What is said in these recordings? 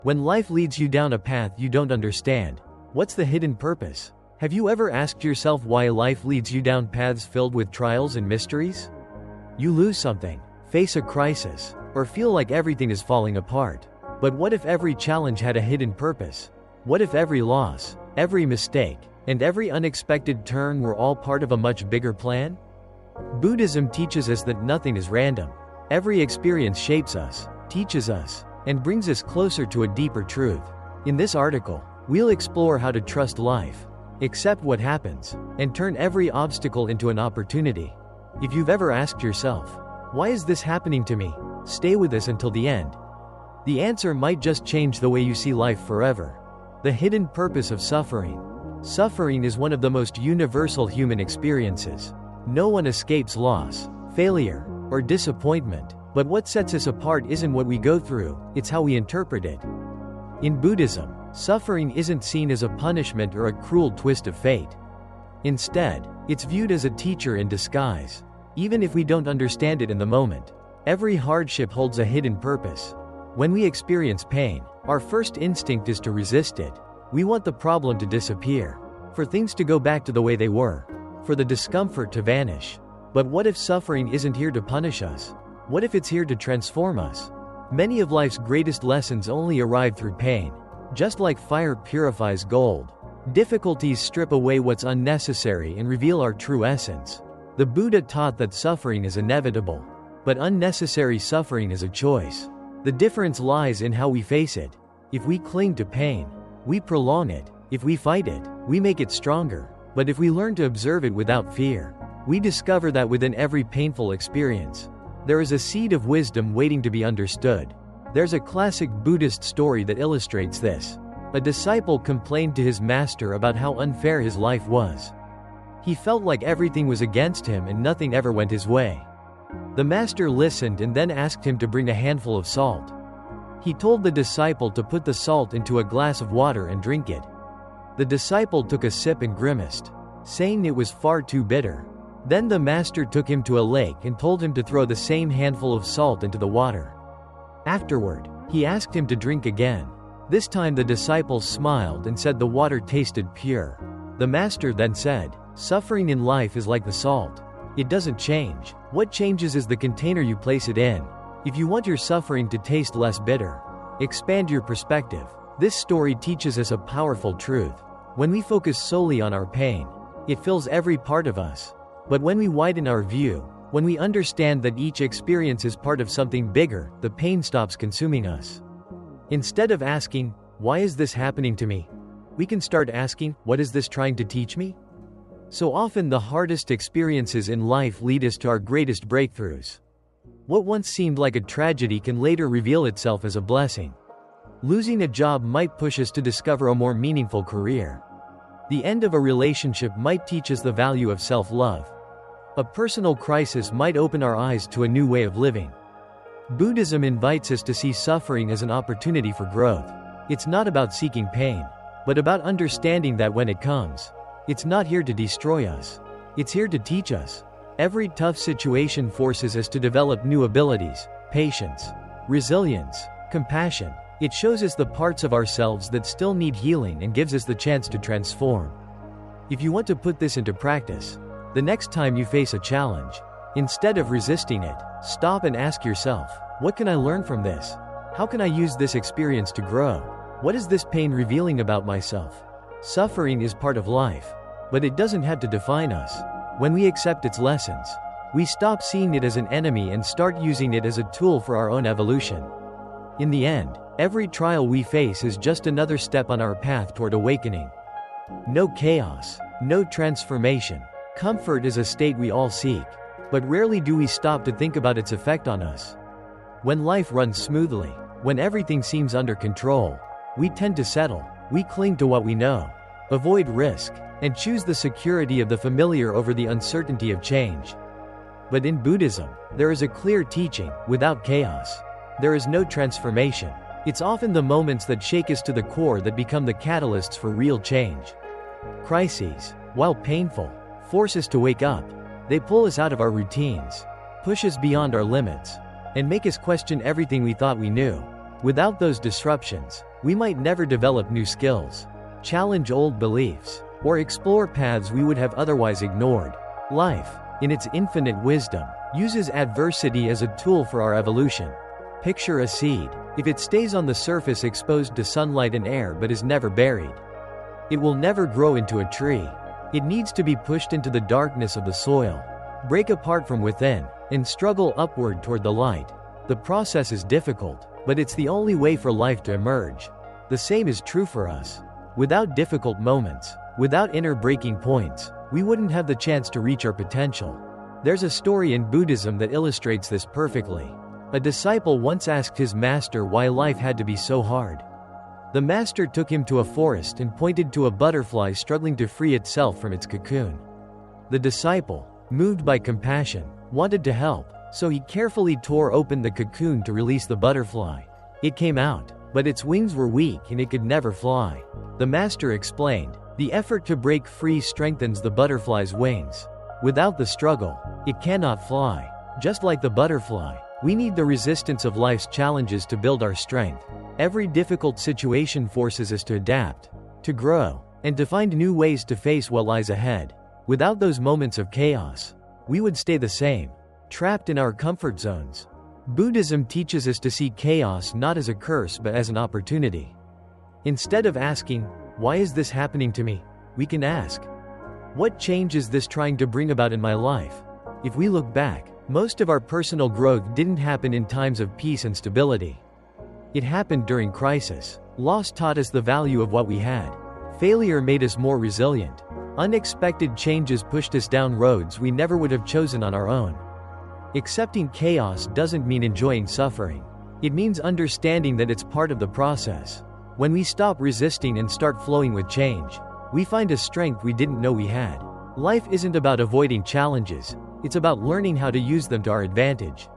When life leads you down a path you don't understand, what's the hidden purpose? Have you ever asked yourself why life leads you down paths filled with trials and mysteries? You lose something, face a crisis, or feel like everything is falling apart. But what if every challenge had a hidden purpose? What if every loss, every mistake, and every unexpected turn were all part of a much bigger plan? Buddhism teaches us that nothing is random. Every experience shapes us, teaches us, and brings us closer to a deeper truth. In this article, we'll explore how to trust life, accept what happens, and turn every obstacle into an opportunity. If you've ever asked yourself, why is this happening to me? Stay with us until the end. The answer might just change the way you see life forever. The hidden purpose of suffering. Suffering is one of the most universal human experiences. No one escapes loss, failure, or disappointment. But what sets us apart isn't what we go through, it's how we interpret it. In Buddhism, suffering isn't seen as a punishment or a cruel twist of fate. Instead, it's viewed as a teacher in disguise. Even if we don't understand it in the moment, every hardship holds a hidden purpose. When we experience pain, our first instinct is to resist it. We want the problem to disappear, for things to go back to the way they were, for the discomfort to vanish. But what if suffering isn't here to punish us? What if it's here to transform us? Many of life's greatest lessons only arrive through pain. Just like fire purifies gold, difficulties strip away what's unnecessary and reveal our true essence. The Buddha taught that suffering is inevitable, but unnecessary suffering is a choice. The difference lies in how we face it. If we cling to pain, we prolong it. If we fight it, we make it stronger. But if we learn to observe it without fear, we discover that within every painful experience, there is a seed of wisdom waiting to be understood. There's a classic Buddhist story that illustrates this. A disciple complained to his master about how unfair his life was. He felt like everything was against him and nothing ever went his way. The master listened and then asked him to bring a handful of salt. He told the disciple to put the salt into a glass of water and drink it. The disciple took a sip and grimaced, saying it was far too bitter. Then the master took him to a lake and told him to throw the same handful of salt into the water. Afterward, he asked him to drink again. This time the disciple smiled and said the water tasted pure. The master then said, "Suffering in life is like the salt. It doesn't change. What changes is the container you place it in. If you want your suffering to taste less bitter, expand your perspective." This story teaches us a powerful truth. When we focus solely on our pain, it fills every part of us. But when we widen our view, when we understand that each experience is part of something bigger, the pain stops consuming us. Instead of asking, "Why is this happening to me?" we can start asking, "What is this trying to teach me?" So often the hardest experiences in life lead us to our greatest breakthroughs. What once seemed like a tragedy can later reveal itself as a blessing. Losing a job might push us to discover a more meaningful career. The end of a relationship might teach us the value of self-love. A personal crisis might open our eyes to a new way of living. Buddhism invites us to see suffering as an opportunity for growth. It's not about seeking pain, but about understanding that when it comes, it's not here to destroy us. It's here to teach us. Every tough situation forces us to develop new abilities, patience, resilience, compassion. It shows us the parts of ourselves that still need healing and gives us the chance to transform. If you want to put this into practice, the next time you face a challenge, instead of resisting it, stop and ask yourself, what can I learn from this? How can I use this experience to grow? What is this pain revealing about myself? Suffering is part of life, but it doesn't have to define us. When we accept its lessons, we stop seeing it as an enemy and start using it as a tool for our own evolution. In the end, every trial we face is just another step on our path toward awakening. No chaos, no transformation. Comfort is a state we all seek, but rarely do we stop to think about its effect on us. When life runs smoothly, when everything seems under control, we tend to settle, we cling to what we know, avoid risk, and choose the security of the familiar over the uncertainty of change. But in Buddhism, there is a clear teaching: without chaos, there is no transformation. It's often the moments that shake us to the core that become the catalysts for real change. Crises, while painful, force us to wake up. They pull us out of our routines, push us beyond our limits, and make us question everything we thought we knew. Without those disruptions, We might never develop new skills, challenge old beliefs, or explore paths we would have otherwise ignored. Life, in its infinite wisdom, uses adversity as a tool for our evolution. Picture a seed. If it stays on the surface exposed to sunlight and air but is never buried, it will never grow into a tree. It needs to be pushed into the darkness of the soil, break apart from within, and struggle upward toward the light. The process is difficult, but it's the only way for life to emerge. The same is true for us. Without difficult moments, without inner breaking points, we wouldn't have the chance to reach our potential. There's a story in Buddhism that illustrates this perfectly. A disciple once asked his master why life had to be so hard. The master took him to a forest and pointed to a butterfly struggling to free itself from its cocoon. The disciple, moved by compassion, wanted to help, so he carefully tore open the cocoon to release the butterfly. It came out, but its wings were weak and it could never fly. The master explained, "The effort to break free strengthens the butterfly's wings. Without the struggle, it cannot fly." Just like the butterfly, we need the resistance of life's challenges to build our strength. Every difficult situation forces us to adapt, to grow, and to find new ways to face what lies ahead. Without those moments of chaos, we would stay the same, trapped in our comfort zones. Buddhism teaches us to see chaos not as a curse but as an opportunity. Instead of asking, "Why is this happening to me?" we can ask, "What change is this trying to bring about in my life?" If we look back, most of our personal growth didn't happen in times of peace and stability. It happened during crisis. Loss taught us the value of what we had. Failure made us more resilient. Unexpected changes pushed us down roads we never would have chosen on our own. Accepting chaos doesn't mean enjoying suffering. It means understanding that it's part of the process. When we stop resisting and start flowing with change, we find a strength we didn't know we had. Life isn't about avoiding challenges, it's about learning how to use them to our advantage.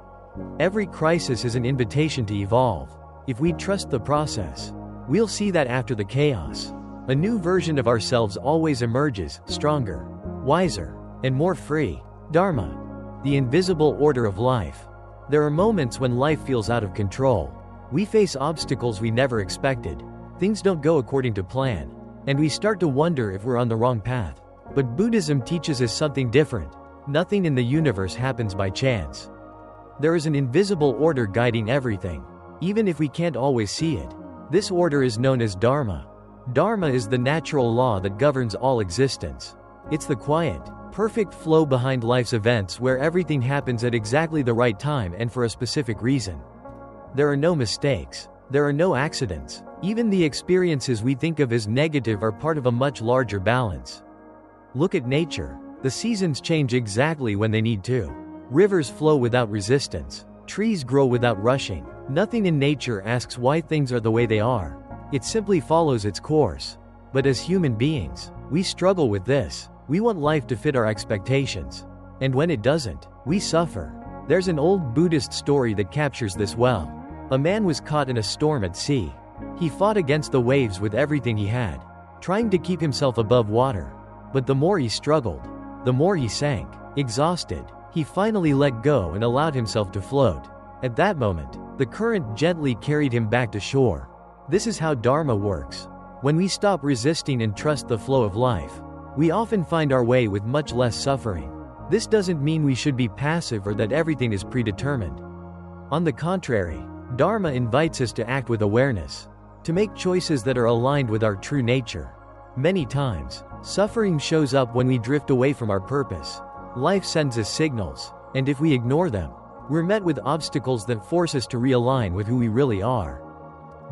Every crisis is an invitation to evolve. If we trust the process, we'll see that after the chaos, a new version of ourselves always emerges, stronger, wiser, and more free. Dharma, the invisible order of life. There are moments when life feels out of control. We face obstacles we never expected. Things don't go according to plan, and we start to wonder if we're on the wrong path. But Buddhism teaches us something different. Nothing in the universe happens by chance. There is an invisible order guiding everything, even if we can't always see it. This order is known as Dharma. Dharma is the natural law that governs all existence. It's the quiet, perfect flow behind life's events where everything happens at exactly the right time and for a specific reason. There are no mistakes. There are no accidents. Even the experiences we think of as negative are part of a much larger balance. Look at nature. The seasons change exactly when they need to. Rivers flow without resistance. Trees grow without rushing. Nothing in nature asks why things are the way they are. It simply follows its course. But as human beings, we struggle with this. We want life to fit our expectations. And when it doesn't, we suffer. There's an old Buddhist story that captures this well. A man was caught in a storm at sea. He fought against the waves with everything he had, trying to keep himself above water. But the more he struggled, the more he sank. Exhausted, he finally let go and allowed himself to float. At that moment, the current gently carried him back to shore. This is how Dharma works. When we stop resisting and trust the flow of life, we often find our way with much less suffering. This doesn't mean we should be passive or that everything is predetermined. On the contrary, Dharma invites us to act with awareness, to make choices that are aligned with our true nature. Many times, suffering shows up when we drift away from our purpose. Life sends us signals, and if we ignore them, we're met with obstacles that force us to realign with who we really are.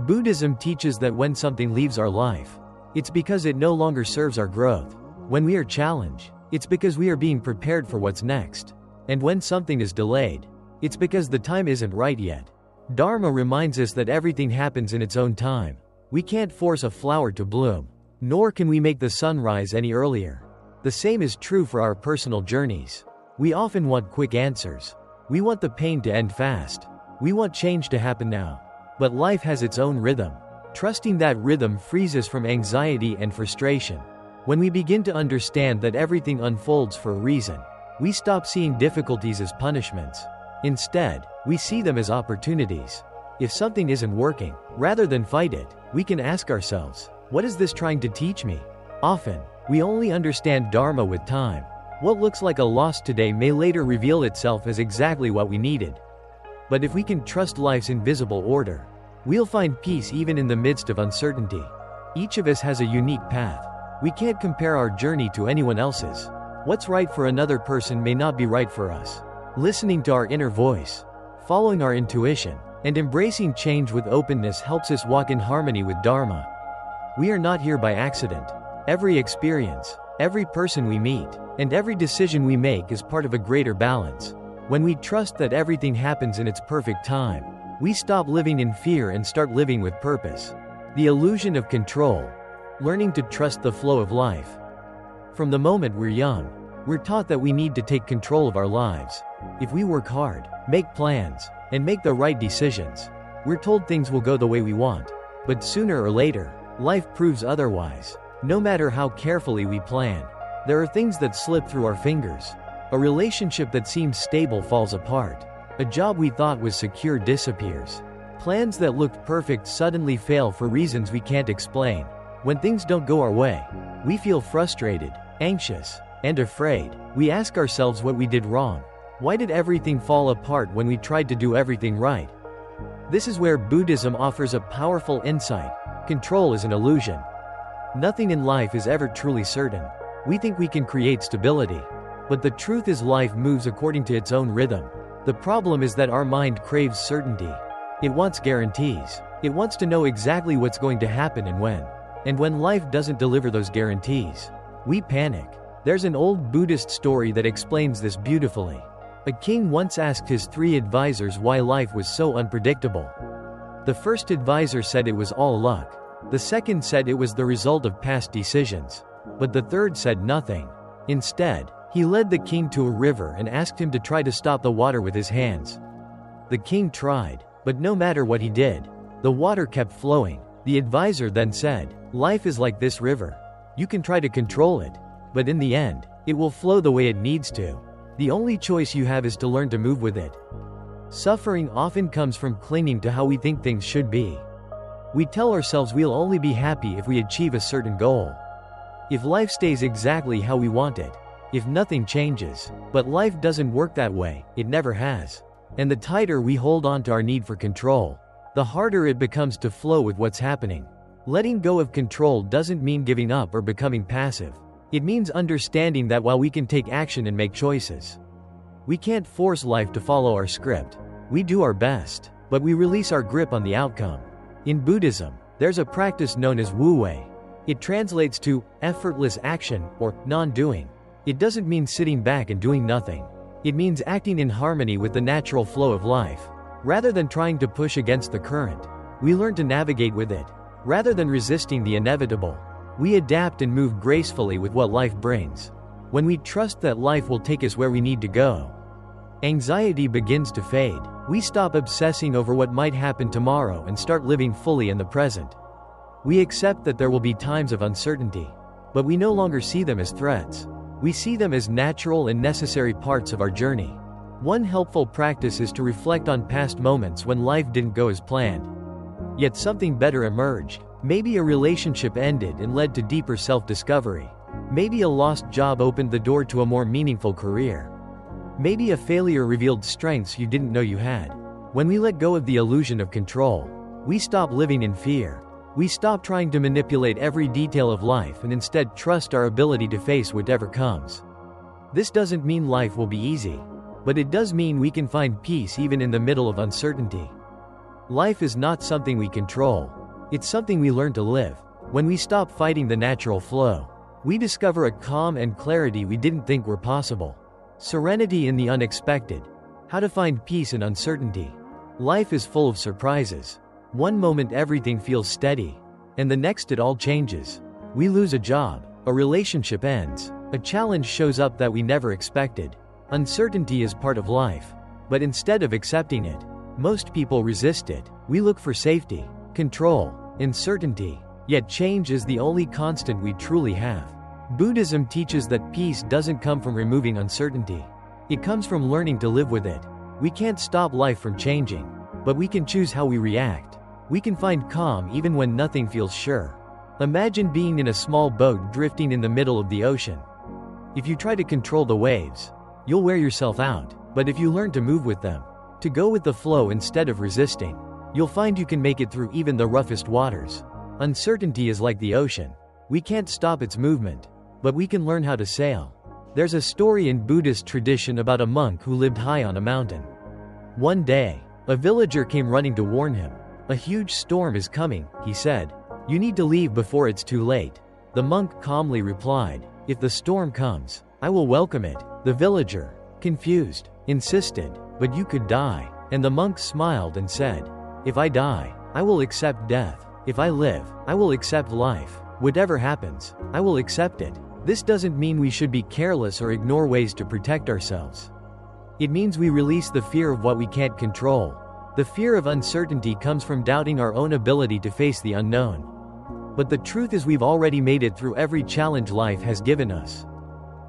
Buddhism teaches that when something leaves our life, it's because it no longer serves our growth. When we are challenged, it's because we are being prepared for what's next. And when something is delayed, it's because the time isn't right yet. Dharma reminds us that everything happens in its own time. We can't force a flower to bloom, nor can we make the sun rise any earlier. The same is true for our personal journeys. We often want quick answers. We want the pain to end fast. We want change to happen now. But life has its own rhythm. Trusting that rhythm frees us from anxiety and frustration. When we begin to understand that everything unfolds for a reason, we stop seeing difficulties as punishments. Instead, we see them as opportunities. If something isn't working, rather than fight it, we can ask ourselves, what is this trying to teach me? Often, we only understand Dharma with time. What looks like a loss today may later reveal itself as exactly what we needed. But if we can trust life's invisible order, we'll find peace even in the midst of uncertainty. Each of us has a unique path. We can't compare our journey to anyone else's. What's right for another person may not be right for us. Listening to our inner voice, following our intuition, and embracing change with openness helps us walk in harmony with Dharma. We are not here by accident. Every experience, every person we meet, and every decision we make is part of a greater balance. When we trust that everything happens in its perfect time, we stop living in fear and start living with purpose. The illusion of control. Learning to trust the flow of life. From the moment we're young, we're taught that we need to take control of our lives. If we work hard, make plans, and make the right decisions, we're told things will go the way we want. But sooner or later, life proves otherwise. No matter how carefully we plan, there are things that slip through our fingers. A relationship that seems stable falls apart. A job we thought was secure disappears. Plans that looked perfect suddenly fail for reasons we can't explain. When things don't go our way, we feel frustrated, anxious, and afraid. We ask ourselves what we did wrong. Why did everything fall apart when we tried to do everything right? This is where Buddhism offers a powerful insight. Control is an illusion. Nothing in life is ever truly certain. We think we can create stability. But the truth is life moves according to its own rhythm. The problem is that our mind craves certainty. It wants guarantees. It wants to know exactly what's going to happen and when. And when life doesn't deliver those guarantees, we panic. There's an old Buddhist story that explains this beautifully. A king once asked his 3 advisors why life was so unpredictable. The first advisor said it was all luck. The second said it was the result of past decisions. But the third said nothing. Instead, he led the king to a river and asked him to try to stop the water with his hands. The king tried, but no matter what he did, the water kept flowing. The advisor then said, "Life is like this river. You can try to control it, but in the end, it will flow the way it needs to. The only choice you have is to learn to move with it." Suffering often comes from clinging to how we think things should be. We tell ourselves we'll only be happy if we achieve a certain goal. If life stays exactly how we want it, if nothing changes. But life doesn't work that way, it never has. And the tighter we hold on to our need for control, the harder it becomes to flow with what's happening. Letting go of control doesn't mean giving up or becoming passive. It means understanding that while we can take action and make choices, we can't force life to follow our script. We do our best, but we release our grip on the outcome. In Buddhism, there's a practice known as wu-wei. It translates to effortless action or non-doing. It doesn't mean sitting back and doing nothing. It means acting in harmony with the natural flow of life. Rather than trying to push against the current, we learn to navigate with it. Rather than resisting the inevitable, we adapt and move gracefully with what life brings. When we trust that life will take us where we need to go, anxiety begins to fade. We stop obsessing over what might happen tomorrow and start living fully in the present. We accept that there will be times of uncertainty, but we no longer see them as threats. We see them as natural and necessary parts of our journey. One helpful practice is to reflect on past moments when life didn't go as planned, yet something better emerged. Maybe a relationship ended and led to deeper self-discovery. Maybe a lost job opened the door to a more meaningful career. Maybe a failure revealed strengths you didn't know you had. When we let go of the illusion of control, we stop living in fear. We stop trying to manipulate every detail of life and instead trust our ability to face whatever comes. This doesn't mean life will be easy, but it does mean we can find peace even in the middle of uncertainty. Life is not something we control. It's something we learn to live. When we stop fighting the natural flow, we discover a calm and clarity we didn't think were possible. Serenity in the unexpected. How to find peace in uncertainty. Life is full of surprises. One moment everything feels steady, and the next it all changes. We lose a job, a relationship ends, a challenge shows up that we never expected. Uncertainty is part of life, but instead of accepting it, most people resist it. We look for safety, control, and certainty, yet change is the only constant we truly have. Buddhism teaches that peace doesn't come from removing uncertainty. It comes from learning to live with it. We can't stop life from changing, but we can choose how we react. We can find calm even when nothing feels sure. Imagine being in a small boat drifting in the middle of the ocean. If you try to control the waves, you'll wear yourself out. But if you learn to move with them, to go with the flow instead of resisting, you'll find you can make it through even the roughest waters. Uncertainty is like the ocean. We can't stop its movement, but we can learn how to sail. There's a story in Buddhist tradition about a monk who lived high on a mountain. One day, a villager came running to warn him. "A huge storm is coming," he said. "You need to leave before it's too late." The monk calmly replied, "If the storm comes, I will welcome it." The villager, confused, insisted, "But you could die." And the monk smiled and said, "If I die, I will accept death. If I live, I will accept life. Whatever happens, I will accept it." This doesn't mean we should be careless or ignore ways to protect ourselves. It means we release the fear of what we can't control. The fear of uncertainty comes from doubting our own ability to face the unknown. But the truth is we've already made it through every challenge life has given us.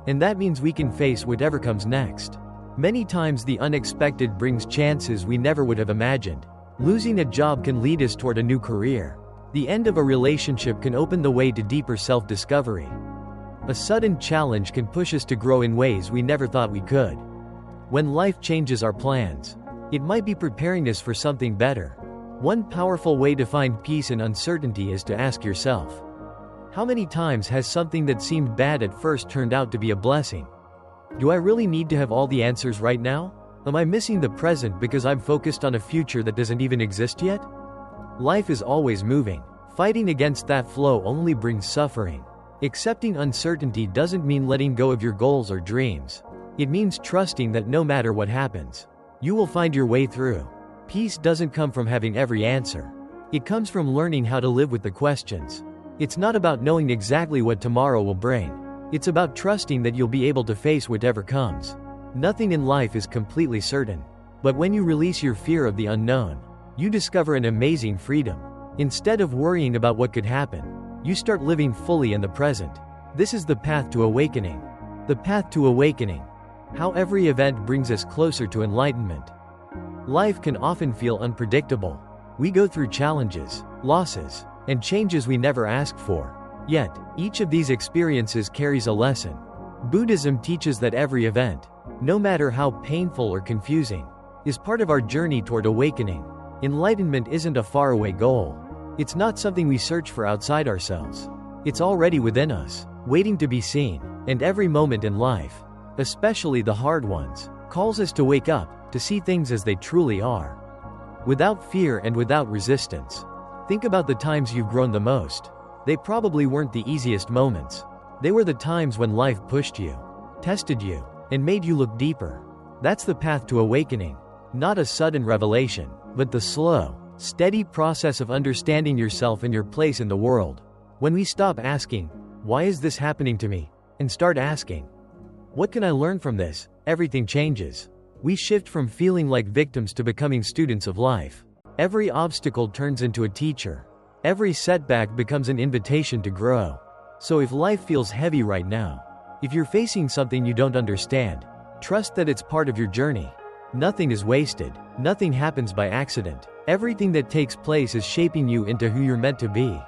And that means we can face whatever comes next. Many times the unexpected brings chances we never would have imagined. Losing a job can lead us toward a new career. The end of a relationship can open the way to deeper self-discovery. A sudden challenge can push us to grow in ways we never thought we could. When life changes our plans, it might be preparing us for something better. One powerful way to find peace in uncertainty is to ask yourself, how many times has something that seemed bad at first turned out to be a blessing? Do I really need to have all the answers right now? Am I missing the present because I'm focused on a future that doesn't even exist yet? Life is always moving. Fighting against that flow only brings suffering. Accepting uncertainty doesn't mean letting go of your goals or dreams. It means trusting that no matter what happens, you will find your way through. Peace doesn't come from having every answer. It comes from learning how to live with the questions. It's not about knowing exactly what tomorrow will bring. It's about trusting that you'll be able to face whatever comes. Nothing in life is completely certain. But when you release your fear of the unknown, you discover an amazing freedom. Instead of worrying about what could happen, you start living fully in the present. This is the path to awakening. The path to awakening. How every event brings us closer to enlightenment. Life can often feel unpredictable. We go through challenges, losses, and changes we never asked for. Yet, each of these experiences carries a lesson. Buddhism teaches that every event, no matter how painful or confusing, is part of our journey toward awakening. Enlightenment isn't a faraway goal. It's not something we search for outside ourselves. It's already within us, waiting to be seen. And every moment in life, especially the hard ones, calls us to wake up, to see things as they truly are. Without fear and without resistance. Think about the times you've grown the most. They probably weren't the easiest moments. They were the times when life pushed you, tested you, and made you look deeper. That's the path to awakening. Not a sudden revelation, but the slow, steady process of understanding yourself and your place in the world. When we stop asking, "Why is this happening to me?" and start asking, "What can I learn from this?" everything changes. We shift from feeling like victims to becoming students of life. Every obstacle turns into a teacher. Every setback becomes an invitation to grow. So if life feels heavy right now, if you're facing something you don't understand, trust that it's part of your journey. Nothing is wasted. Nothing happens by accident. Everything that takes place is shaping you into who you're meant to be.